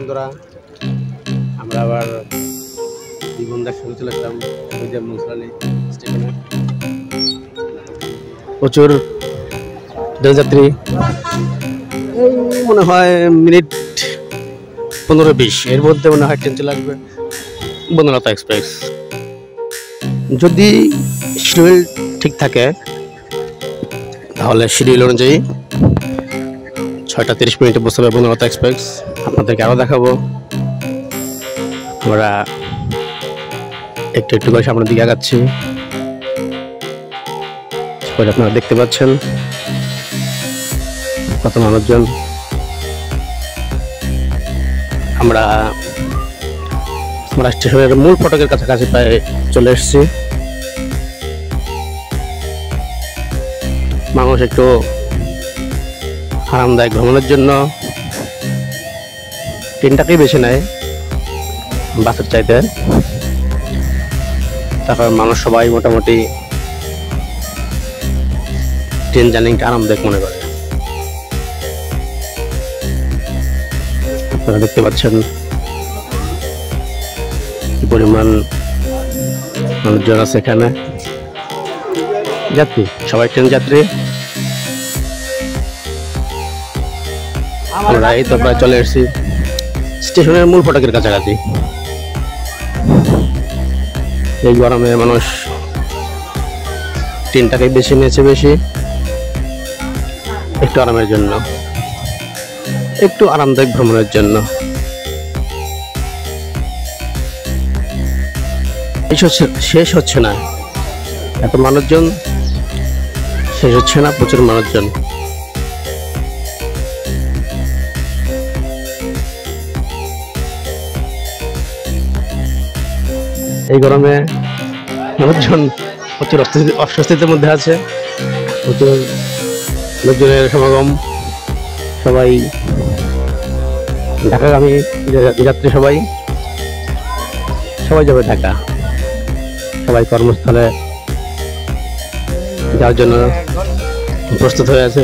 বন্ধুরা, আমরা আবার দুই বন্ধুর সঙ্গে চলে আসলাম মুসলালি স্টেশনে। প্রচুর রেলযাত্রী, মনে হয় মিনিট 15-20 এর মধ্যে মনে হয় ট্রেন চলে আসবে, বন্দরলতা এক্সপ্রেস। যদি শিডিউল ঠিক থাকে তাহলে শিডিউল অনুযায়ী 6:30 বসে যাবে বন্দরলতা এক্সপ্রেস। আপনাদেরকে আরও দেখাবো। আমরা একটু একটু করে সামনের দিকে আগাচ্ছি। আপনারা দেখতে পাচ্ছেন কত মানুষজন। আমরা স্টেশনের মূল ফটকের কাছাকাছি প্রায় চলে এসেছি। মানুষ একটু আরামদায়ক ভ্রমণের জন্য ট্রেনটাকেই বেছে নেয় বাসের চাইতে। তারপর মানুষ সবাই মোটামুটি ট্রেন জার্নিটা আরামদায়ক মনে করে। আপনারা দেখতে পাচ্ছেন কি পরিমাণ মানুষজন আছে এখানে। যাত্রী সবাই ট্রেন যাত্রী। আমরা এই তো প্রায় চলে এসেছি স্টেশনের মূল ফটকের কাছাকাছি। এই গরমে মানুষ ট্রেনটাকে বেছে নিয়েছে বেশি একটু আরামের জন্য, একটু আরামদায়ক ভ্রমণের জন্য। শেষ হচ্ছে না, এত মানুষজন শেষ হচ্ছে না, প্রচুর মানুষজন। এই গরমে মানুষজন প্রচুর অস্বস্তির মধ্যে আছে, প্রচুর লোকজনের সমাগম। সবাই ঢাকাগামী যাত্রী, সবাই যাবে ঢাকা। সবাই কর্মস্থলে যাওয়ার জন্য প্রস্তুত হয়ে আছে।